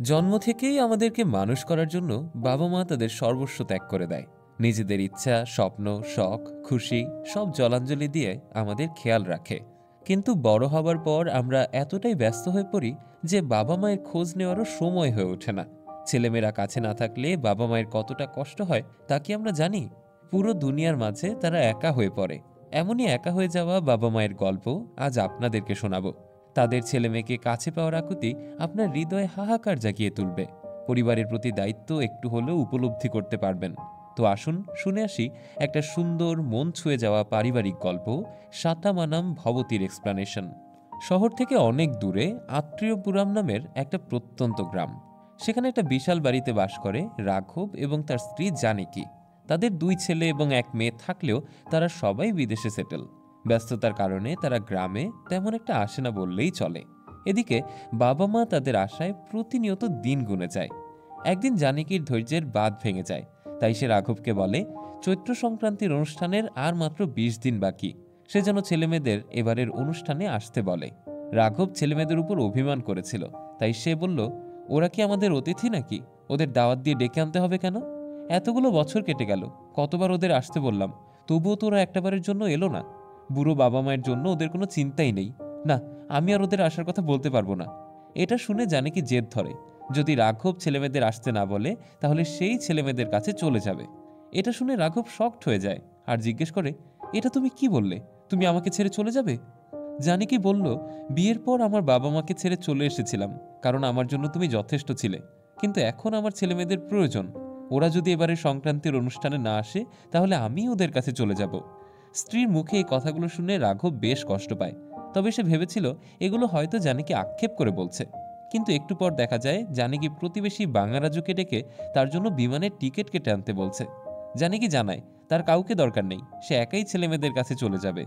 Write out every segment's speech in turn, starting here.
জন্ম থেকেই আমাদেরকে মানুষ করার জন্য বাবা মা তাদের সর্বস্ব ত্যাগ করে দেয়। নিজেদের ইচ্ছা, স্বপ্ন, শখ, খুশি সব জলাঞ্জলি দিয়ে আমাদের খেয়াল রাখে। কিন্তু বড় হবার পর আমরা এতটাই ব্যস্ত হয়ে পড়ি যে বাবা মায়ের খোঁজ নেওয়ারও সময় হয়ে ওঠে না। ছেলেমেয়েরা কাছে না থাকলে বাবা মায়ের কতটা কষ্ট হয় তা কি আমরা জানি? পুরো দুনিয়ার মাঝে তারা একা হয়ে পড়ে। এমনই একা হয়ে যাওয়া বাবা মায়ের গল্প আজ আপনাদেরকে শোনাবো। তাদের ছেলেমেয়েকে কাছে পাওয়ার আকুতি আপনার হৃদয়ে হাহাকার জাগিয়ে তুলবে। পরিবারের প্রতি দায়িত্ব একটু হলেও উপলব্ধি করতে পারবেন। তো আসুন শুনে আসি একটা সুন্দর মন ছুঁয়ে যাওয়া পারিবারিক গল্প, সাতামানাম ভবতীর এক্সপ্লানেশন। শহর থেকে অনেক দূরে আত্মীয়পুরাম নামের একটা প্রত্যন্ত গ্রাম। সেখানে একটা বিশাল বাড়িতে বাস করে রাঘব এবং তার স্ত্রী জানকী। তাদের 2 ছেলে এবং 1 মেয়ে থাকলেও তারা সবাই বিদেশে সেটেল। ব্যস্ততার কারণে তারা গ্রামে তেমন একটা আসে না বললেই চলে। এদিকে বাবা মা তাদের আশায় প্রতিনিয়ত দিন গুনে যায়। একদিন জানকীর ধৈর্যের বাঁধ ভেঙে যায়। তাই সে রাঘবকে বলে চৈত্র সংক্রান্তির অনুষ্ঠানের আর মাত্র 20 দিন বাকি। সে যেন ছেলেমেয়েদের এবারের অনুষ্ঠানে আসতে বলে। রাঘব ছেলেমেয়েদের উপর অভিমান করেছিল, তাই সে বলল, ওরা কি আমাদের অতিথি নাকি? ওদের দাওয়াত দিয়ে ডেকে আনতে হবে কেন? এতগুলো বছর কেটে গেল, কতবার ওদের আসতে বললাম, তবুও তো ওরা একটাবারের জন্য এলো না। বুড়ো বাবা মায়ের জন্য ওদের কোনো চিন্তাই নেই। না, আমি আর ওদের আসার কথা বলতে পারবো না। এটা শুনে জানকী জেদ ধরে, যদি রাঘব ছেলেমেয়েদের আসতে না বলে তাহলে সেই ছেলেমেয়েদের কাছে চলে যাবে। এটা শুনে রাঘব শকড হয়ে যায় আর জিজ্ঞেস করে, এটা তুমি কি বললে? তুমি আমাকে ছেড়ে চলে যাবে? জানকী বলল, বিয়ের পর আমার বাবা মাকে ছেড়ে চলে এসেছিলাম, কারণ আমার জন্য তুমি যথেষ্ট ছিলে। কিন্তু এখন আমার ছেলেমেয়েদের প্রয়োজন। ওরা যদি এবারে সংক্রান্তির অনুষ্ঠানে না আসে তাহলে আমি ওদের কাছে চলে যাব। স্ত্রীর মুখে এই কথাগুলো শুনে রাঘব বেশ কষ্ট পায়। তবে সে ভেবেছিল এগুলো হয়তো জানকী আক্ষেপ করে বলছে। কিন্তু একটু পর দেখা যায় জানকী প্রতিবেশী বাঙারাজুকে ডেকে তার জন্য বিমানের টিকিট কেটে আনতে বলছে। জানকী জানায় তার কাউকে দরকার নেই, সে একাই ছেলেমেয়েদের কাছে চলে যাবে।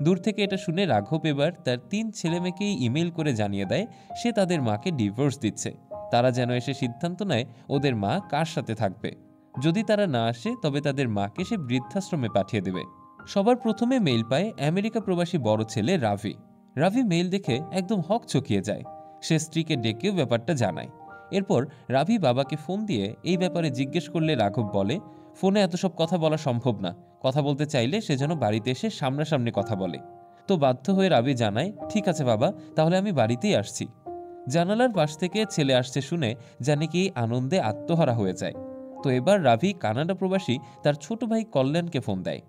দূর থেকে এটা শুনে রাঘব এবার তার 3 ছেলেমেয়েকেই ইমেল করে জানিয়ে দেয় সে তাদের মাকে ডিভোর্স দিচ্ছে। তারা যেন এসে সিদ্ধান্ত নেয় ওদের মা কার সাথে থাকবে। যদি তারা না আসে তবে তাদের মাকে সে বৃদ্ধাশ্রমে পাঠিয়ে দেবে। সবার প্রথমে মেইল পায় আমেরিকা প্রবাসী বড় ছেলে রাভি। রাভি মেইল দেখে একদম হকচকিয়ে যায়। সে স্ত্রীকে ডেকেও ব্যাপারটা জানায়। এরপর রাভি বাবাকে ফোন দিয়ে এই ব্যাপারে জিজ্ঞেস করলে রাঘব বলে, ফোনে এত সব কথা বলা সম্ভব না। কথা বলতে চাইলে সে যেন বাড়িতে এসে সামনাসামনি কথা বলে। তো বাধ্য হয়ে রাভি জানায়, ঠিক আছে বাবা, তাহলে আমি বাড়িতেই আসছি। জানালার পাশ থেকে ছেলে আসছে শুনে জানকী আনন্দে আত্মহারা হয়ে যায়। তো এবার রাভি কানাডা প্রবাসী তার ছোট ভাই কল্যাণকে ফোন দেয়।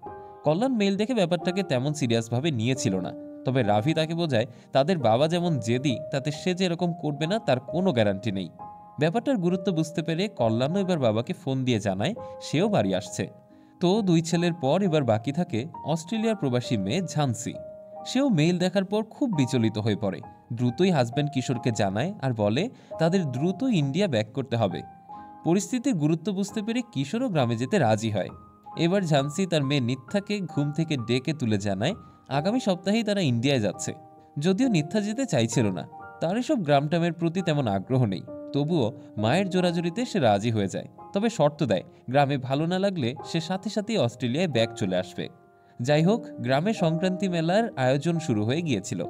কল্যাণ মেইল দেখে ব্যাপারটাকে তেমন সিরিয়াসভাবে নিয়েছিল না। তবে রাভি তাকে বোঝায় তাদের বাবা যেমন জেদি, তাতে সে যে এরকম করবে না তার কোনো গ্যারান্টি নেই। ব্যাপারটার গুরুত্ব বুঝতে পেরে কল্যাণও এবার বাবাকে ফোন দিয়ে জানায় সেও বাড়ি আসছে। তো 2 ছেলের পর এবার বাকি থাকে অস্ট্রেলিয়ার প্রবাসী মেয়ে ঝান্সি। সেও মেইল দেখার পর খুব বিচলিত হয়ে পড়ে। দ্রুতই হাজব্যান্ড কিশোরকে জানায় আর বলে তাদের দ্রুত ইন্ডিয়া ব্যাক করতে হবে। পরিস্থিতির গুরুত্ব বুঝতে পেরে কিশোরও গ্রামে যেতে রাজি হয়। এবার ঝান্সি তার মেয়ে নিত্যাকে ঘুম থেকে ডেকে তুলে জানায় আগামী সপ্তাহেই তারা ইন্ডিয়ায় যাচ্ছে। যদিও নিত্যা যেতে চাইছিল না, তার এসব গ্রামটামের প্রতি তেমন আগ্রহ নেই, তবুও মায়ের জোরাজুরিতে সে রাজি হয়ে যায়। তবে শর্ত দেয়, গ্রামে ভালো না লাগলে সে সাথে সাথেই অস্ট্রেলিয়ায় ব্যাক চলে আসবে। যাই হোক, গ্রামে সংক্রান্তি মেলার আয়োজন শুরু হয়ে গিয়েছিল।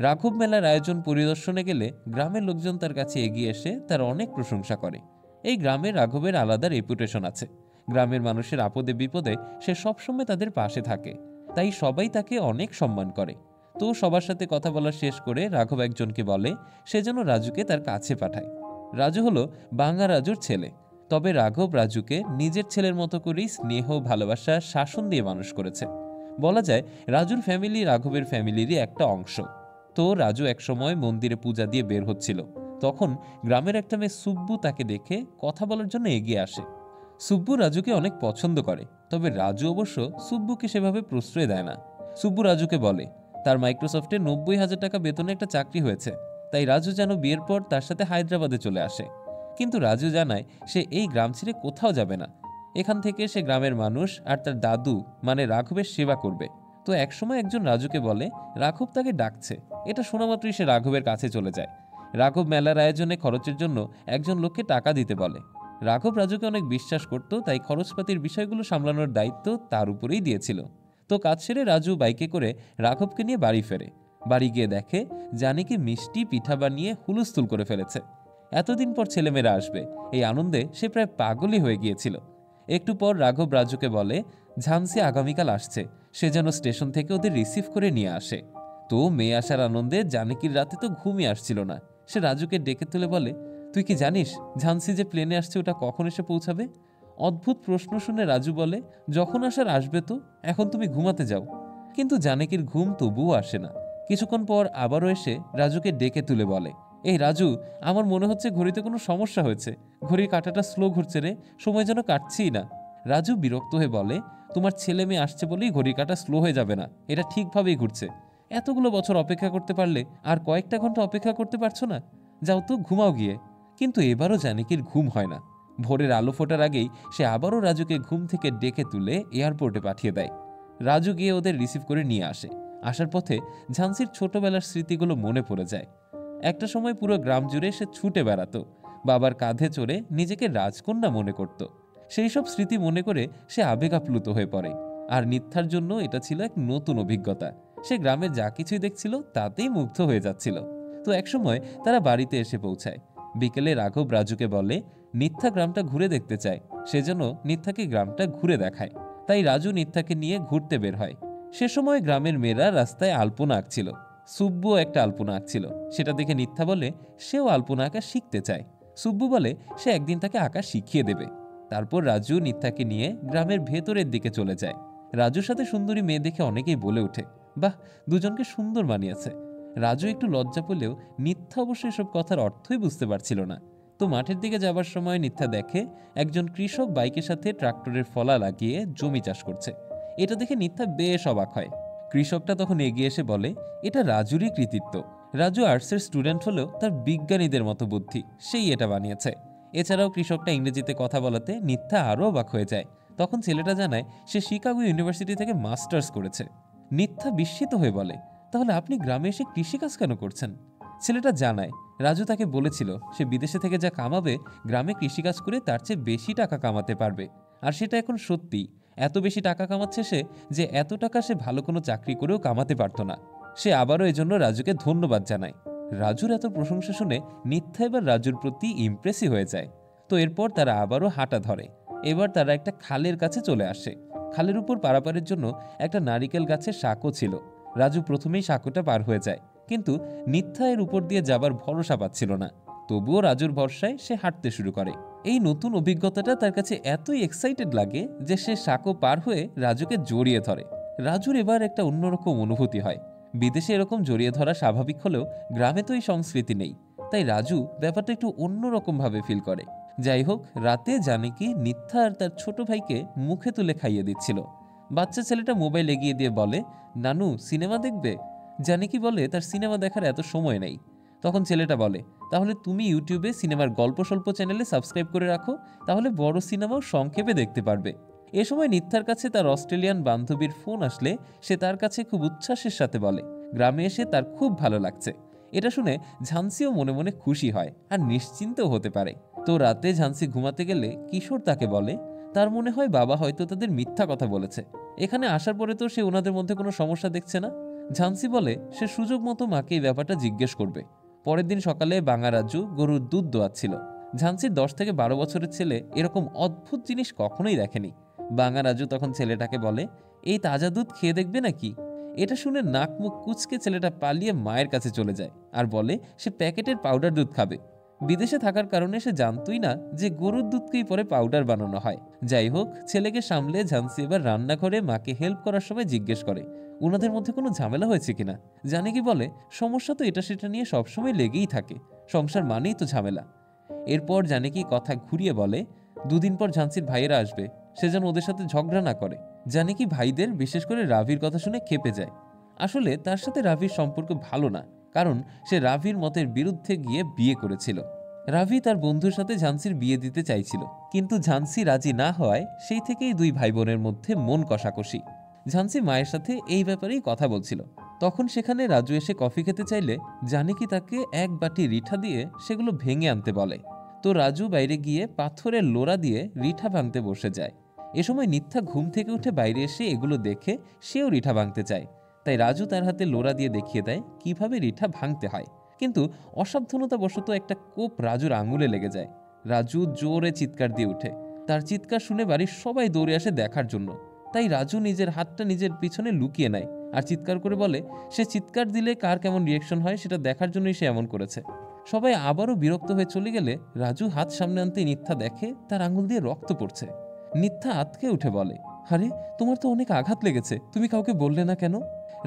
রাঘব মেলার আয়োজন পরিদর্শনে গেলে গ্রামের লোকজন তার কাছে এগিয়ে এসে তার অনেক প্রশংসা করে। এই গ্রামে রাঘবের আলাদা রেপুটেশন আছে। গ্রামের মানুষের আপদে বিপদে সে সবসময় তাদের পাশে থাকে, তাই সবাই তাকে অনেক সম্মান করে। তো সবার সাথে কথা বলা শেষ করে রাঘব একজনকে বলে সে যেন রাজুকে তার কাছে পাঠায়। রাজু হলো বাঙা রাজুর ছেলে। তবে রাঘব রাজুকে নিজের ছেলের মতো করেই স্নেহ, ভালোবাসা, শাসন দিয়ে মানুষ করেছে। বলা যায় রাজুর ফ্যামিলি রাঘবের ফ্যামিলিরই একটা অংশ। তো রাজু একসময় মন্দিরে পূজা দিয়ে বের হচ্ছিল। তখন গ্রামের একটা মেয়ে সুব্বু তাকে দেখে কথা বলার জন্য এগিয়ে আসে। সুব্বু রাজুকে অনেক পছন্দ করে, তবে রাজু অবশ্য সুব্বুকে সেভাবে প্রশ্রয় দেয় না। সুব্বু রাজুকে বলে তার মাইক্রোসফটে 90,000 টাকা বেতনে একটা চাকরি হয়েছে, তাই রাজু যেন বিয়ের পর তার সাথে হায়দ্রাবাদে চলে আসে। কিন্তু রাজু জানায় সে এই গ্রাম ছেড়ে কোথাও যাবে না। এখান থেকে সে গ্রামের মানুষ আর তার দাদু মানে রাঘবের সেবা করবে। তো একসময় একজন রাজুকে বলে রাঘব তাকে ডাকছে। এটা শোনা মাত্রই সে রাঘবের কাছে চলে যায়। রাঘব মেলার আয়োজনে খরচের জন্য একজন লোককে টাকা দিতে বলে। রাঘব রাজুকে অনেক বিশ্বাস করত, তাই খরচপাতির বিষয়গুলো সামলানোর দায়িত্ব তার উপরেই দিয়েছিল। তো কাজ সেরে রাজু বাইকে করে রাঘবকে নিয়ে বাড়ি ফেরে। বাড়ি গিয়ে দেখে জানকী মিষ্টি পিঠা বানিয়ে হুলস্থুল করে ফেলেছে। এতদিন পর ছেলেমেয়েরা আসবে, এই আনন্দে সে প্রায় পাগলই হয়ে গিয়েছিল। একটু পর রাঘব রাজুকে বলে ঝান্সি আগামীকাল আসছে, সে যেন স্টেশন থেকে ওদের রিসিভ করে নিয়ে আসে। তো মেয়ে আসার আনন্দে জানকীর রাতে তো ঘুমই আসছিল না। সে রাজুকে ডেকে তুলে বলে, তুই কি জানিস ঝান্সি যে প্লেনে আসছে ওটা কখন এসে পৌঁছাবে? অদ্ভুত প্রশ্ন শুনে রাজু বলে, যখন আসার আসবে তো, এখন তুমি ঘুমাতে যাও। কিন্তু জানকীর ঘুম তবুও আসে না। কিছুক্ষণ পর আবারও এসে রাজুকে ডেকে তুলে বলে, এই রাজু, আমার মনে হচ্ছে ঘড়িতে কোনো সমস্যা হয়েছে, ঘড়ির কাঁটাটা স্লো ঘুরছে রে, সময় যেন কাটছেই না। রাজু বিরক্ত হয়ে বলে, তোমার ছেলে মেয়ে আসছে বলেই ঘড়ির কাঁটা স্লো হয়ে যাবে না, এটা ঠিকভাবেই ঘুরছে। এতগুলো বছর অপেক্ষা করতে পারলে আর কয়েকটা ঘন্টা অপেক্ষা করতে পারছো না? যাও তো ঘুমাও গিয়ে। কিন্তু এবারও জানকীর ঘুম হয় না। ভোরের আলো ফোটার আগেই সে আবারও রাজুকে ঘুম থেকে ডেকে তুলে এয়ারপোর্টে পাঠিয়ে দেয়। রাজু গিয়ে ওদের রিসিভ করে নিয়ে আসে। আসার পথে ঝান্সির ছোটবেলার স্মৃতিগুলো মনে পড়ে যায়। একটা সময় পুরো গ্রাম জুড়ে সে ছুটে বেড়াতো, বাবার কাঁধে চড়ে নিজেকে রাজকন্যা মনে করত। সেই সব স্মৃতি মনে করে সে আবেগ আপ্লুত হয়ে পড়ে। আর নিত্যার জন্য এটা ছিল এক নতুন অভিজ্ঞতা। সে গ্রামে যা কিছুই দেখছিল তাতেই মুগ্ধ হয়ে যাচ্ছিল। তো একসময় তারা বাড়িতে এসে পৌঁছায়। বিকেলে রাঘব রাজুকে বলে নিত্যা গ্রামটা ঘুরে দেখতে চায়, সেজন্য নিত্যাকে গ্রামটা ঘুরে দেখায়। তাই রাজু নিত্যাকে নিয়ে ঘুরতে বের হয়। সে সময় গ্রামের মেয়েরা রাস্তায় আলপনা আঁকছিল। সুব্বু একটা আলপনা আঁকছিল, সেটা দেখে নিত্যা বলে সেও আলপনা আঁকা শিখতে চায়। সুব্বু বলে সে একদিন তাকে আঁকা শিখিয়ে দেবে। তারপর রাজু নিত্যাকে নিয়ে গ্রামের ভেতরের দিকে চলে যায়। রাজুর সাথে সুন্দরী মেয়ে দেখে অনেকেই বলে ওঠে, বাহ, দুজনকে সুন্দর মানিয়েছে। রাজু একটু লজ্জা পেলেও নিত্যা অবশ্য এসব কথার অর্থই বুঝতে পারছিল না। তো মাঠের দিকে যাবার সময় নিত্যা দেখে একজন কৃষক বাইকের সাথে ট্রাক্টরের ফলা লাগিয়ে জমি চাষ করছে। এটা দেখে নিত্যা বেশ অবাক হয়। কৃষকটা তখন এগিয়ে এসে বলে, এটা রাজুরই কৃতিত্ব। রাজু আর্টসের স্টুডেন্ট হলেও তার বিজ্ঞানীদের মতো বুদ্ধি, সেই এটা বানিয়েছে। এছাড়াও কৃষকটা ইংরেজিতে কথা বলাতে নিত্যা আরও অবাক হয়ে যায়। তখন ছেলেটা জানায় সে শিকাগো ইউনিভার্সিটি থেকে মাস্টার্স করেছে। নিত্যা বিস্মিত হয়ে বলে, তাহলে আপনি গ্রামে এসে কৃষিকাজ কেন করছেন? ছেলেটা জানায় রাজু তাকে বলেছিল সে বিদেশে থেকে যা কামাবে গ্রামে কৃষিকাজ করে তার চেয়ে বেশি টাকা কামাতে পারবে। আর সেটা এখন সত্যি। এত বেশি টাকা কামাচ্ছে সে যে এত টাকা সে ভালো কোনো চাকরি করেও কামাতে পারত না। সে আবারও এজন্য রাজুকে ধন্যবাদ জানায়। রাজুর এত প্রশংসা শুনে নিত্যা এবার রাজুর প্রতি ইমপ্রেসি হয়ে যায়। তো এরপর তারা আবারও হাঁটা ধরে। এবার তারা একটা খালের কাছে চলে আসে। খালের উপর পারাপারের জন্য একটা নারিকেল গাছের সাঁকো ছিল। রাজু প্রথমেই সাঁকোটা পার হয়ে যায়, কিন্তু নিত্যা এর উপর দিয়ে যাবার ভরসা পাচ্ছিল না। তবুও রাজুর ভরসায় সে হাঁটতে শুরু করে। এই নতুন অভিজ্ঞতাটা তার কাছে এতই এক্সাইটেড লাগে যে সে সাঁকো পার হয়ে রাজুকে জড়িয়ে ধরে। রাজুর এবার একটা অন্যরকম অনুভূতি হয়। বিদেশে এরকম জড়িয়ে ধরা স্বাভাবিক হলেও গ্রামে তো এই সংস্কৃতি নেই। তাই রাজু ব্যাপারটা একটু অন্যরকম ভাবে ফিল করে। যাই হোক, রাতে জানকী নিত্যা আর তার ছোট ভাইকে মুখে তুলে খাইয়ে দিচ্ছিল। বাচ্চা ছেলেটা মোবাইল এগিয়ে দিয়ে বলে, নানু সিনেমা দেখবে? জানকী বলে তার সিনেমা দেখার এত সময় নেই। তখন ছেলেটা বলে, তাহলে তুমি ইউটিউবে সিনেমার গল্প স্বল্প চ্যানেলে সাবস্ক্রাইব করে রাখো, তাহলে বড় সিনেমাও সংক্ষেপে দেখতে পারবে। এ সময় নিত্যার কাছে তার অস্ট্রেলিয়ান বান্ধবীর ফোন আসলে সে তার কাছে খুব উচ্ছ্বাসের সাথে বলে গ্রামে এসে তার খুব ভালো লাগছে। এটা শুনে ঝান্সিও মনে মনে খুশি হয় আর নিশ্চিন্তও হতে পারে। তো রাতে ঝান্সি ঘুমাতে গেলে কিশোর তাকে বলে তার মনে হয় বাবা হয়তো তাদের মিথ্যা কথা বলেছে। এখানে আসার পরে তো সে ওনাদের মধ্যে কোনো সমস্যা দেখছে না। ঝান্সি বলে সে সুযোগ মতো মাকে এই ব্যাপারটা জিজ্ঞেস করবে। পরের দিন সকালে বাঙা রাজু গরুর দুধ দোয়াচ্ছিল। ঝান্সির 10 থেকে 12 বছরের ছেলে এরকম অদ্ভুত জিনিস কখনোই দেখেনি। বাঙা রাজু তখন ছেলেটাকে বলে, এই তাজা দুধ খেয়ে দেখবে নাকি? এটা শুনে নাক মুখ কুচকে ছেলেটা পালিয়ে মায়ের কাছে চলে যায় আর বলে সে প্যাকেটের পাউডার দুধ খাবে। বিদেশে থাকার কারণে সে জানতই না যে গরুর দুধকেই পরে পাউডার বানানো হয়। যাই হোক, ছেলেকে সামলে ঝান্সি এবার রান্নাঘরে মাকে হেল্প করার সময় জিজ্ঞেস করে ওনাদের মধ্যে কোনো ঝামেলা হয়েছে কিনা। জানকী বলে সমস্যা তো এটা সেটা নিয়ে সবসময় লেগেই থাকে, সংসার মানেই তো ঝামেলা। এরপর জানকী কথা ঘুরিয়ে বলে 2 দিন পর ঝান্সির ভাইয়েরা আসবে, সে যেন ওদের সাথে ঝগড়া না করে। জানকী ভাইদের, বিশেষ করে রাভির কথা শুনে ক্ষেপে যায়। আসলে তার সাথে রাভির সম্পর্ক ভালো না, কারণ সে রাভির মতের বিরুদ্ধে গিয়ে বিয়ে করেছিল। রাভি তার বন্ধুর সাথে ঝান্সির বিয়ে দিতে চাইছিল, কিন্তু ঝান্সি রাজি না হওয়ায় সেই থেকেই 2 ভাই বোনের মধ্যে মন কষাকষি। ঝান্সি মায়ের সাথে এই ব্যাপারেই কথা বলছিল। তখন সেখানে রাজু এসে কফি খেতে চাইলে জানকী তাকে 1 বাটি রিঠা দিয়ে সেগুলো ভেঙে আনতে বলে। তো রাজু বাইরে গিয়ে পাথরের লোড়া দিয়ে রিঠা ভাঙতে বসে যায়। এ সময় নিত্যা ঘুম থেকে উঠে বাইরে এসে এগুলো দেখে সেও রিঠা ভাঙতে চায়। তাই রাজু তার হাতে লোড়া দিয়ে দেখিয়ে দেয় কিভাবে রিঠা ভাঙতে হয়। কিন্তু অসাবধানতাবশত একটা কোপ রাজুর আঙুলে লেগে যায়। রাজু জোরে চিৎকার দিয়ে ওঠে। তার চিৎকার শুনে বাড়ির সবাই দৌড়ে আসে দেখার জন্য। তাই রাজু নিজের হাতটা নিজের পিছনে লুকিয়ে নেয় আর চিৎকার করে বলে সে চিৎকার দিলে কার কেমন রিয়েকশন হয় সেটা দেখার জন্যই সে এমন করেছে। সবাই আবারও বিরক্ত হয়ে চলে গেলে রাজু হাত সামনে আনতে নিত্যা দেখে তার আঙুল দিয়ে রক্ত পড়ছে। নিত্যা আতকে উঠে বলে, আরে তোমার তো অনেক আঘাত লেগেছে, তুমি কাউকে বললে না কেন?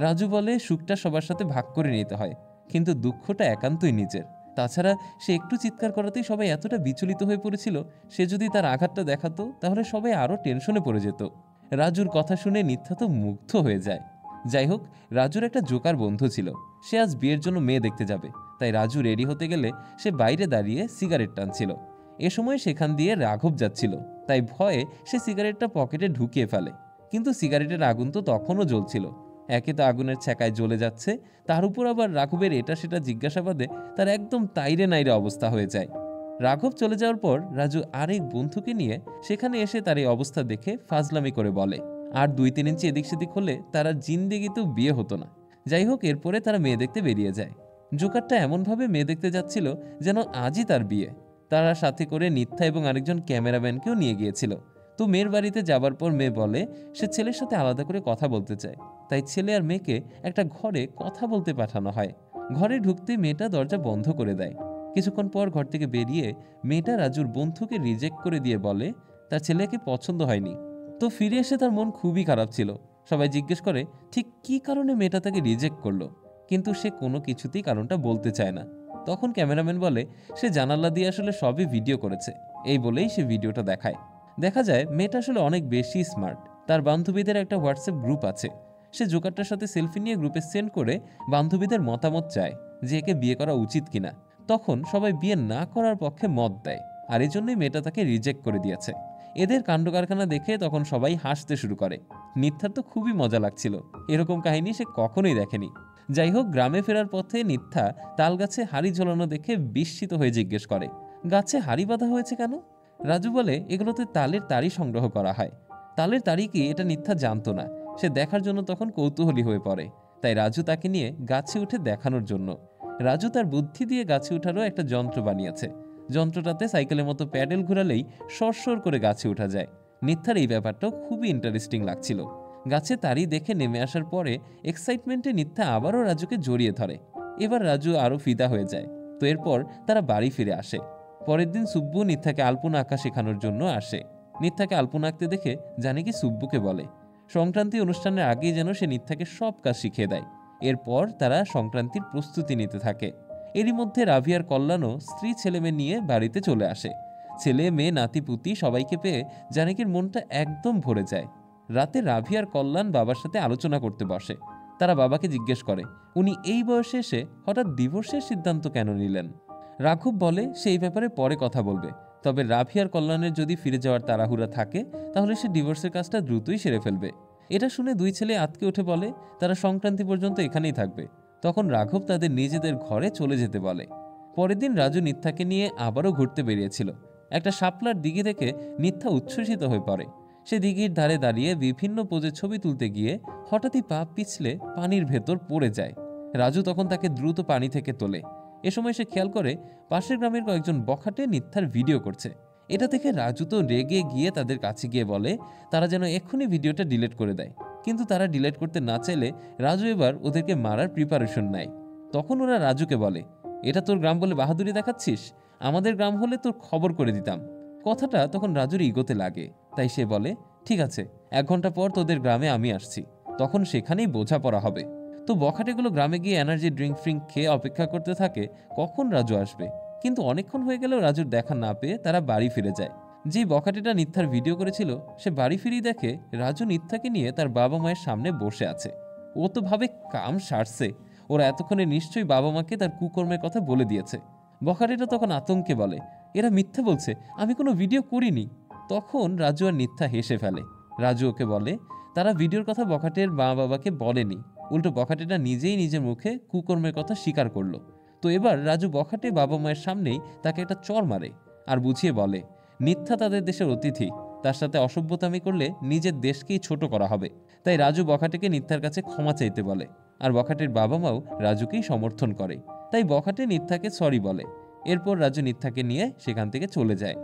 রাজু বলে সুখটা সবার সাথে ভাগ করে নিতে হয়, কিন্তু দুঃখটা একান্তই নিজের। তাছাড়া সে একটু চিৎকার করাতেই সবাই এতটা বিচলিত হয়ে পড়েছিল, সে যদি তার আঘাতটা দেখাতো তাহলে সবাই আরও টেনশনে পড়ে যেত। রাজুর কথা শুনে নিত্যা তো মুগ্ধ হয়ে যায়। যাই হোক, রাজুর একটা জোকার বন্ধু ছিল, সে আজ বিয়ের জন্য মেয়ে দেখতে যাবে। তাই রাজু রেডি হতে গেলে সে বাইরে দাঁড়িয়ে সিগারেট টানছিল। এ সময় সেখান দিয়ে রাঘব যাচ্ছিল, তাই ভয়ে সে সিগারেটটা পকেটে ঢুকিয়ে ফেলে। কিন্তু সিগারেটের আগুন তো তখনও জ্বলছিল। একে তো আগুনের ছ্যাঁকায় জ্বলে যাচ্ছে, তার উপর আবার রাঘবের এটা সেটা জিজ্ঞাসাবাদে তার একদম তাইরে নাইরে অবস্থা হয়ে যায়। রাঘব চলে যাওয়ার পর রাজু আরেক বন্ধুকে নিয়ে সেখানে এসে তার এই অবস্থা দেখে ফাজলামি করে বলে, আর 2-3 ইঞ্চি এদিক সেদিক হলে তারা জিন্দেগিতেও বিয়ে হতো না। যাই হোক, এরপরে তারা মেয়ে দেখতে বেরিয়ে যায়। জোকারটা এমনভাবে মেয়ে দেখতে যাচ্ছিল যেন আজই তার বিয়ে। তারা সাথে করে নিত্যা এবং আরেকজন ক্যামেরাম্যানকেও নিয়ে গিয়েছিল। তো মেয়ের বাড়িতে যাবার পর মেয়ে বলে সে ছেলের সাথে আলাদা করে কথা বলতে চায়। তাই ছেলে আর মেয়েকে একটা ঘরে কথা বলতে পাঠানো হয়। ঘরে ঢুকতে মেয়েটা দরজা বন্ধ করে দেয়। কিছুক্ষণ পর ঘর থেকে বেরিয়ে মেয়েটা রাজুর বন্ধুকে রিজেক্ট করে দিয়ে বলে তার ছেলেকে পছন্দ হয়নি। তো ফিরে এসে তার মন খুবই খারাপ ছিল। সবাই জিজ্ঞেস করে ঠিক কী কারণে মেয়েটা তাকে রিজেক্ট করলো, কিন্তু সে কোনো কিছুতেই কারণটা বলতে চায় না। তখন ক্যামেরাম্যান বলে সে জানালা দিয়ে আসলে সবই ভিডিও করেছে। এই বলেই সে ভিডিওটা দেখায়। দেখা যায় মেয়েটা আসলে অনেক বেশি স্মার্ট। তার বান্ধবীদের একটা হোয়াটসঅ্যাপ গ্রুপ আছে। সে জোকারটার সাথে সেলফি নিয়ে গ্রুপে সেন্ড করে বান্ধবীদের মতামত চায় যে একে বিয়ে করা উচিত কিনা। তখন সবাই বিয়ে না করার পক্ষে মত দেয়, আর এই জন্যই মেয়েটা তাকে রিজেক্ট করে দিয়েছে। এদের কাণ্ডকারখানা দেখে তখন সবাই হাসতে শুরু করে। নিত্যার তো খুবই মজা লাগছিল, এরকম কাহিনী সে কখনোই দেখেনি। যাই হোক, গ্রামে ফেরার পথে নিত্যা তাল গাছে হাড়ি ঝোলানো দেখে বিস্মিত হয়ে জিজ্ঞেস করে, গাছে হাড়ি বাঁধা হয়েছে কেন? রাজু বলে এগুলোতে তালের তাড়ি সংগ্রহ করা হয়। তালের তাড়ি কি এটা নিত্যা জানতো না। সে দেখার জন্য তখন কৌতূহলী হয়ে পড়ে। তাই রাজু তাকে নিয়ে গাছে উঠে দেখানোর জন্য। রাজু তার বুদ্ধি দিয়ে গাছে উঠারও একটা যন্ত্র বানিয়েছে। যন্ত্রটাতে সাইকেলের মতো প্যাডেল ঘোরালেই সরসর করে গাছে ওঠা যায়। নিত্যার এই ব্যাপারটাও খুবই ইন্টারেস্টিং লাগছিল। গাছে তাড়ি দেখে নেমে আসার পরে এক্সাইটমেন্টে নিত্যা আবারও রাজুকে জড়িয়ে ধরে। এবার রাজু আরও ফিদা হয়ে যায়। তো এরপর তারা বাড়ি ফিরে আসে। পরের দিন সুব্বু নিত্যাকে আলপনা আঁকা শেখানোর জন্য আসে। নিত্যাকে আলপনা আঁকতে দেখে জানিকি সুব্বুকে বলে সংক্রান্তি অনুষ্ঠানের আগেই যেন সে নিত্যাকে সব কাজ শিখিয়ে দেয়। এরপর তারা সংক্রান্তির প্রস্তুতি নিতে থাকে। এরই মধ্যে রাভি আর কল্যাণও স্ত্রী ছেলেমেয়ে নিয়ে বাড়িতে চলে আসে। ছেলে মেয়ে নাতিপুতি সবাইকে পেয়ে জানকীর মনটা একদম ভরে যায়। রাতে রাভি আর কল্যাণ বাবার সাথে আলোচনা করতে বসে। তারা বাবাকে জিজ্ঞেস করে উনি এই বয়সে এসে হঠাৎ ডিভোর্সের সিদ্ধান্ত কেন নিলেন। রাঘব বলে সেই ব্যাপারে পরে কথা বলবে, তবে রাভি আর কল্যাণের যদি ফিরে যাওয়ার তাড়াহুড়া থাকে তাহলে সে ডিভোর্সের কাজটা দ্রুতই সেরে ফেলবে। এটা শুনে দুই ছেলে আতকে উঠে বলে তারা সংক্রান্তি পর্যন্ত এখানেই থাকবে। তখন রাঘব তাদের নিজেদের ঘরে চলে যেতে বলে। পরের দিন রাজু নিত্যাকে নিয়ে আবারও ঘুরতে বেরিয়েছিল। একটা শাপলার দিঘি দেখে নিত্যা উচ্ছ্বসিত হয়ে পড়ে। সে দিঘির ধারে দাঁড়িয়ে বিভিন্ন পোজে ছবি তুলতে গিয়ে হঠাৎই পা পিছলে পানির ভেতর পড়ে যায়। রাজু তখন তাকে দ্রুত পানি থেকে তোলে। এ সময় সে খেয়াল করে পাশের গ্রামের কয়েকজন বখাটে নিত্যার ভিডিও করছে। এটা দেখে রাজু তো রেগে গিয়ে তাদের কাছে গিয়ে বলে তারা যেন এক্ষুনি ভিডিওটা ডিলিট করে দেয়। কিন্তু তারা ডিলিট করতে না চাইলে রাজু এবার ওদেরকে মারার প্রিপারেশন নেয়। তখন ওরা রাজুকে বলে এটা তোর গ্রাম বলে বাহাদুরি দেখাচ্ছিস? আমাদের গ্রাম হলে তোর খবর করে দিতাম। কথাটা তখন রাজুর ইগোতে লাগে, তাই সে বলে ঠিক আছে, 1 ঘন্টা পর তোদের গ্রামে আমি আসছি, তখন সেখানেই বোঝাপড়া হবে। তো বখাটেগুলো গ্রামে গিয়ে এনার্জি ড্রিঙ্ক ফ্রিঙ্ক খেয়ে অপেক্ষা করতে থাকে কখন রাজু আসবে। কিন্তু অনেকক্ষণ হয়ে গেলেও রাজুর দেখা না পেয়ে তারা বাড়ি ফিরে যায়। যেই বখাটেটা নিত্যার ভিডিও করেছিল সে বাড়ি ফিরেই দেখে রাজু নিত্যাকে নিয়ে তার বাবা মায়ের সামনে বসে আছে। ও তো ভাবে কাম সারছে, ওরা এতক্ষণে নিশ্চয়ই বাবা মাকে তার কুকর্মের কথা বলে দিয়েছে। বখাটেটা তখন আতঙ্কে বলে এরা মিথ্যা বলছে, আমি কোনো ভিডিও করিনি। তখন রাজু আর নিত্যা হেসে ফেলে। রাজু ওকে বলে তারা ভিডিওর কথা বখাটের মা বাবাকে বলেনি, উল্টো বখাটেটা নিজেই নিজের মুখে কুকর্মের কথা স্বীকার করলো। তো এবার রাজু বখাটে বাবা মায়ের সামনেই তাকে একটা চড় মারে আর বুঝিয়ে বলে নিত্যা তাদের দেশের অতিথি, তার সাথে অসভ্যতামি করলে নিজের দেশকেই ছোট করা হবে। তাই রাজু বখাটেকে নিত্যার কাছে ক্ষমা চাইতে বলে, আর বখাটের বাবা মাও রাজুকেই সমর্থন করে। তাই বখাটে নিত্যাকে সরি বলে। এরপর রাজু নিত্যাকে নিয়ে সেখান থেকে চলে যায়।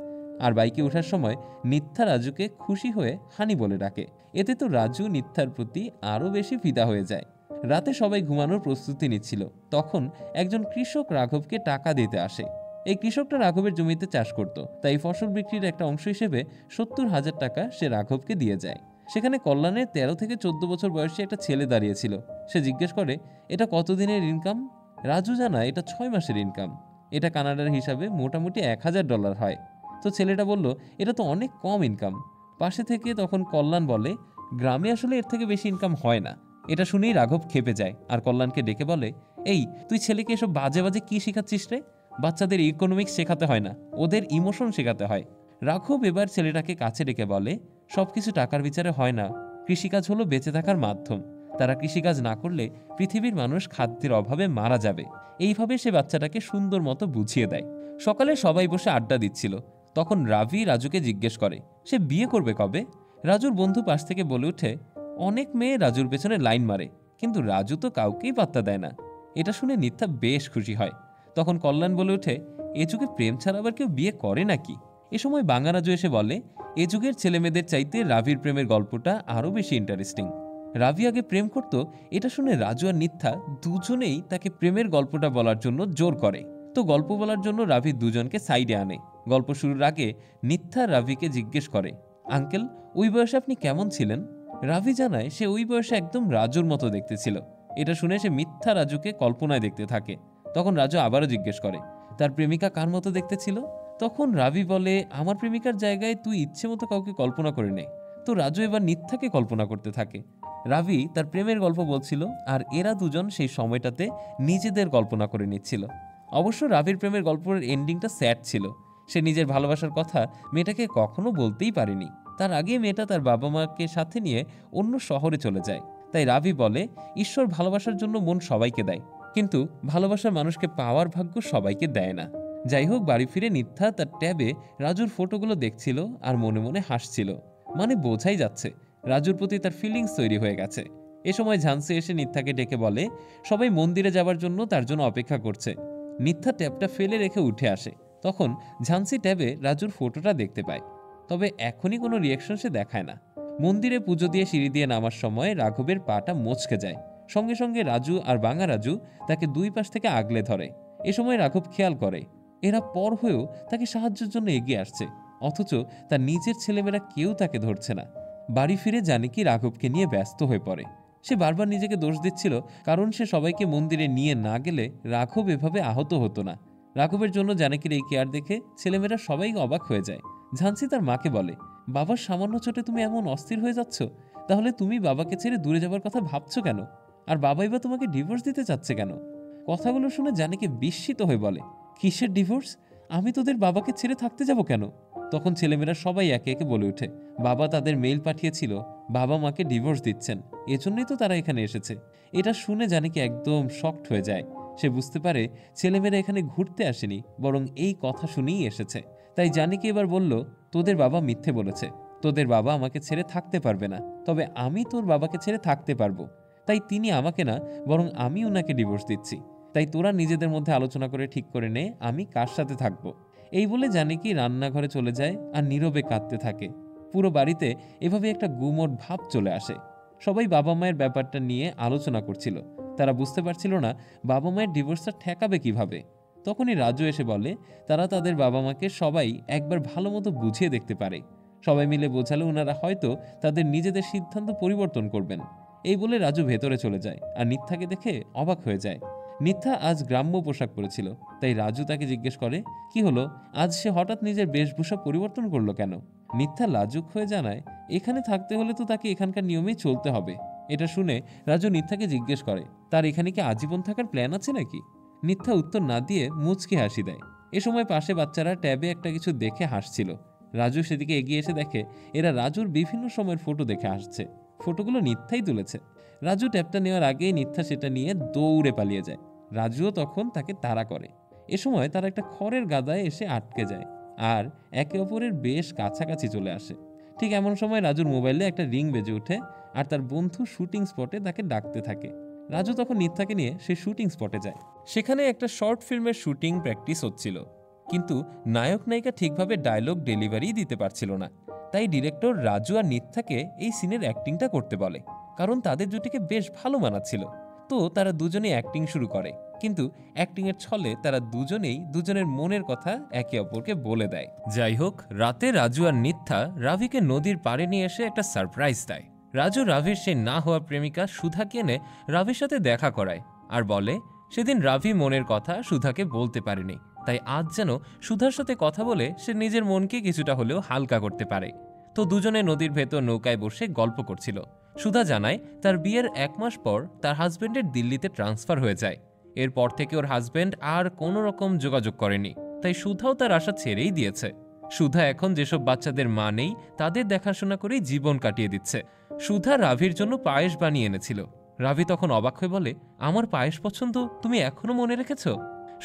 আর বাইকে ওঠার সময় নিত্যা রাজুকে খুশি হয়ে হানি বলে ডাকে। এতে তো রাজু নিত্যার প্রতি আরও বেশি ফিদা হয়ে যায়। রাতে সবাই ঘুমানোর প্রস্তুতি নিচ্ছিল, তখন একজন কৃষক রাঘবকে টাকা দিতে আসে। এই কৃষকটা রাঘবের জমিতে চাষ করত, তাই ফসল বিক্রির একটা অংশ হিসেবে 70,000 টাকা সে রাঘবকে দিয়ে যায়। সেখানে কল্যাণের 13 থেকে 14 বছর বয়সী একটা ছেলে দাঁড়িয়েছিল। সে জিজ্ঞেস করে, এটা কতদিনের ইনকাম? রাজু জানায় এটা 6 মাসের ইনকাম। এটা কানাডার হিসাবে মোটামুটি $1,000 হয়। তো ছেলেটা বলল, এটা তো অনেক কম ইনকাম। পাশে থেকে তখন কল্যাণ বলে, গ্রামে আসলে এর থেকে বেশি ইনকাম হয় না। এটা শুনেই রাঘব ক্ষেপে যায় আর কল্যাণকে ডেকে বলে, এই তুই ছেলেকে এসব বাজে বাজে কি শেখাচ্ছিস রে? বাচ্চাদের ইকোনমিক্স শেখাতে হয় না, ওদের ইমোশন শেখাতে হয়। রাঘব এবার ছেলেটাকে কাছে ডেকে বলে, সবকিছু টাকার বিচারে হয় না। কৃষিকাজ হলো বেঁচে থাকার মাধ্যম। তারা কৃষিকাজ না করলে পৃথিবীর মানুষ খাদ্যের অভাবে মারা যাবে। এইভাবে সে বাচ্চাটাকে সুন্দর মতো বুঝিয়ে দেয়। সকালে সবাই বসে আড্ডা দিচ্ছিল। তখন রাভি রাজুকে জিজ্ঞেস করে, সে বিয়ে করবে কবে? রাজুর বন্ধু পাশ থেকে বলে ওঠে, অনেক মেয়ে রাজুর পেছনে লাইন মারে, কিন্তু রাজু তো কাউকেই পাত্তা দেয় না। এটা শুনে নিত্যা বেশ খুশি হয়। তখন কল্যাণ বলে ওঠে, এ যুগে প্রেম ছাড়া আবার কেউ বিয়ে করে নাকি? এ সময় বাঙা রাজু এসে বলে, এ যুগের ছেলেমেয়েদের চাইতে রাভির প্রেমের গল্পটা আরও বেশি ইন্টারেস্টিং। রাভি আগে প্রেম করত। এটা শুনে রাজু আর নিত্যা দুজনেই তাকে প্রেমের গল্পটা বলার জন্য জোর করে। তো গল্প বলার জন্য রাভি দুজনকে সাইডে আনে। গল্প শুরুর আগে নিত্যা রাভিকে জিজ্ঞেস করে, আঙ্কেল, ওই বয়সে আপনি কেমন ছিলেন? রাভি জানায় সে ওই বয়সে একদম রাজুর মতো দেখতে ছিল। এটা শুনে সে মিথ্যা রাজুকে কল্পনায় দেখতে থাকে। তখন রাজু আবারও জিজ্ঞেস করে, তার প্রেমিকা কার মতো দেখতে ছিল? তখন রাভি বলে, আমার প্রেমিকার জায়গায় তুই ইচ্ছে মতো কাউকে কল্পনা করে নে। তো রাজু এবার নিত্যাকে কল্পনা করতে থাকে। রাভি তার প্রেমের গল্প বলছিল আর এরা দুজন সেই সময়টাতে নিজেদের কল্পনা করে নিচ্ছিল। অবশ্য রাভির প্রেমের গল্পের এন্ডিংটা স্যাড ছিল। সে নিজের ভালোবাসার কথা মেয়েটাকে কখনো বলতেই পারেনি। তার আগে মেয়েটা তার বাবা মাকে সাথে নিয়ে অন্য শহরে চলে যায়। তাই রাভি বলে, ঈশ্বর ভালোবাসার জন্য মন সবাইকে দেয়, কিন্তু ভালোবাসার মানুষকে পাওয়ার ভাগ্য সবাইকে দেয় না। যাই হোক, বাড়ি ফিরে নিত্যা তার ট্যাবে রাজুর ফটোগুলো দেখছিল আর মনে মনে হাসছিল। মানে বোঝাই যাচ্ছে রাজুর প্রতি তার ফিলিংস তৈরি হয়ে গেছে। এ সময় ঝান্সি এসে নিত্যাকে ডেকে বলে, সবাই মন্দিরে যাবার জন্য তার জন্য অপেক্ষা করছে। নিত্যা ট্যাবটা ফেলে রেখে উঠে আসে। তখন ঝান্সি ট্যাবে রাজুর ফটোটা দেখতে পায়, তবে এখনই কোনো রিয়াকশন সে দেখায় না। মন্দিরে পুজো দিয়ে সিঁড়ি দিয়ে নামার সময় রাঘবের পাটা মচকে যায়। সঙ্গে সঙ্গে রাজু আর বাঙা রাজু তাকে দুই পাশ থেকে আগলে ধরে। এ সময় রাঘব খেয়াল করে এরা পর হয়েও তাকে সাহায্যের জন্য এগিয়ে আসছে, অথচ তার নিজের ছেলেমেয়েরা কেউ তাকে ধরছে না। বাড়ি ফিরে জানিকি রাঘবকে নিয়ে ব্যস্ত হয়ে পড়ে। সে বারবার নিজেকে দোষ দিচ্ছিল, কারণ সে সবাইকে মন্দিরে নিয়ে না গেলে রাঘব এভাবে আহত হতো না। রাঘবের জন্য জানকীর এই কেয়ার দেখে ছেলেমেয়েরা সবাই অবাক হয়ে যায়। ঝান্সি তার মাকে বলে, বাবার সামান্য চোটে তুমি এমন অস্থির হয়ে যাচ্ছ? তাহলে তুমি বাবাকে ছেড়ে দূরে যাবার কথা ভাবছো কেন? আর বাবাই বা তোমাকে ডিভোর্স দিতে চাচ্ছে কেন? কথাগুলো শুনে জানিকে বিস্মিত হয়ে বলে, কিসের ডিভোর্স? আমি তোদের বাবাকে ছেড়ে থাকতে যাব কেন? তখন ছেলেমেয়েরা সবাই একে একে বলে ওঠে, বাবা তাদের মেইল পাঠিয়েছিল, বাবা মাকে ডিভোর্স দিচ্ছেন, এজন্যই তো তারা এখানে এসেছে। এটা শুনে জানিকে একদম শকড হয়ে যায়। সে বুঝতে পারে ছেলেমেয়েরা এখানে ঘুরতে আসেনি, বরং এই কথা শুনেই এসেছে। তাই জানিকে এবার বলল, তোদের বাবা মিথ্যে বলেছে, তোদের বাবা আমাকে ছেড়ে থাকতে পারবে না, তবে আমি তোর বাবাকে ছেড়ে থাকতে পারবো। তাই তিনি আমাকে না, বরং আমি ওনাকে ডিভোর্স দিচ্ছি। তাই তোরা নিজেদের মধ্যে আলোচনা করে ঠিক করে নে আমি কার সাথে থাকবো। এই বলে জানিকি রান্নাঘরে চলে যায় আর নীরবে কাঁদতে থাকে। পুরো বাড়িতে এভাবে একটা গুমোট ভাব চলে আসে। সবাই বাবা মায়ের ব্যাপারটা নিয়ে আলোচনা করছিল। তারা বুঝতে পারছিল না বাবা মায়ের ডিভোর্সটা ঠেকাবে কিভাবে। তখনই রাজু এসে বলে, তারা তাদের বাবা মাকে সবাই একবার ভালো মতো বুঝিয়ে দেখতে পারে। সবাই মিলে বোঝালে ওনারা হয়তো তাদের নিজেদের সিদ্ধান্ত পরিবর্তন করবেন। এই বলে রাজু ভেতরে চলে যায় আর নিত্যাকে দেখে অবাক হয়ে যায়। নিত্যা আজ গ্রাম্য পোশাক পরেছিল, তাই রাজু তাকে জিজ্ঞেস করে, কি হলো, আজ সে হঠাৎ নিজের বেশভূষা পরিবর্তন করলো কেন? নিত্যা লাজুক হয়ে জানায়, এখানে থাকতে হলে তো তাকে এখানকার নিয়মেই চলতে হবে। এটা শুনে রাজু নিত্যাকে জিজ্ঞেস করে, তার এখানে কি আজীবন থাকার প্ল্যান আছে নাকি? নিত্যা উত্তর না দিয়ে মুচকি হাসি দেয়। এ সময় পাশে বাচ্চারা ট্যাবে একটা কিছু দেখে হাসছিল। রাজু সেদিকে এগিয়ে এসে দেখে এরা রাজুর বিভিন্ন সময়ের ফটো দেখে হাসছে। ফটোগুলো নিত্যাই তুলেছে। রাজু ট্যাবটা নেওয়ার আগেই নিত্যা সেটা নিয়ে দৌড়ে পালিয়ে যায়। রাজুও তখন তাকে তাড়া করে। এ সময় তারা একটা খড়ের গাদায় এসে আটকে যায় আর একে অপরের বেশ কাছাকাছি চলে আসে। ঠিক এমন সময় রাজুর মোবাইলে একটা রিং বেজে ওঠে আর তার বন্ধু শুটিং স্পটে তাকে ডাকতে থাকে। রাজু তখন নিত্যাকে নিয়ে সে শুটিং স্পটে যায়। সেখানে একটা শর্ট ফিল্মের শুটিং প্র্যাকটিস হচ্ছিল, কিন্তু নায়ক নায়িকা ঠিকভাবে ডায়লগ ডেলিভারি দিতে পারছিল না। তাই ডিরেক্টর রাজু আর নিত্যাকে এই সিনের অ্যাক্টিংটা করতে বলে, কারণ তাদের জুটিকে বেশ ভালো মানাচ্ছিল। তো তারা দুজনেই অ্যাক্টিং শুরু করে, কিন্তু অ্যাক্টিংয়ের ছলে তারা দুজনেই দুজনের মনের কথা একে অপরকে বলে দেয়। যাই হোক, রাতে রাজু আর নিত্যা রাভিকে নদীর পাড়ে নিয়ে এসে একটা সারপ্রাইজ দেয়। রাজু রাভির সেই না হওয়া প্রেমিকা সুধাকে এনে রাভির সাথে দেখা করায় আর বলে সেদিন রাভি মনের কথা সুধাকে বলতে পারেনি, তাই আজ যেন সুধার সাথে কথা বলে সে নিজের মনকে কিছুটা হলেও হালকা করতে পারে। তো দুজনে নদীর ভেতর নৌকায় বসে গল্প করছিল। সুধা জানায় তার বিয়ের 1 মাস পর তার হাজবেন্ডের দিল্লিতে ট্রান্সফার হয়ে যায়। এরপর থেকে ওর হাজবেন্ড আর কোনো রকম যোগাযোগ করেনি, তাই সুধাও তার আশা ছেড়েই দিয়েছে। সুধা এখন যেসব বাচ্চাদের মা নেই তাদের দেখাশোনা করেই জীবন কাটিয়ে দিচ্ছে। সুধা রাভির জন্য পায়েস বানিয়ে এনেছিল। রাভি তখন অবাক হয়ে বলে, আমার পায়েস পছন্দ তুমি এখনো মনে রেখেছ?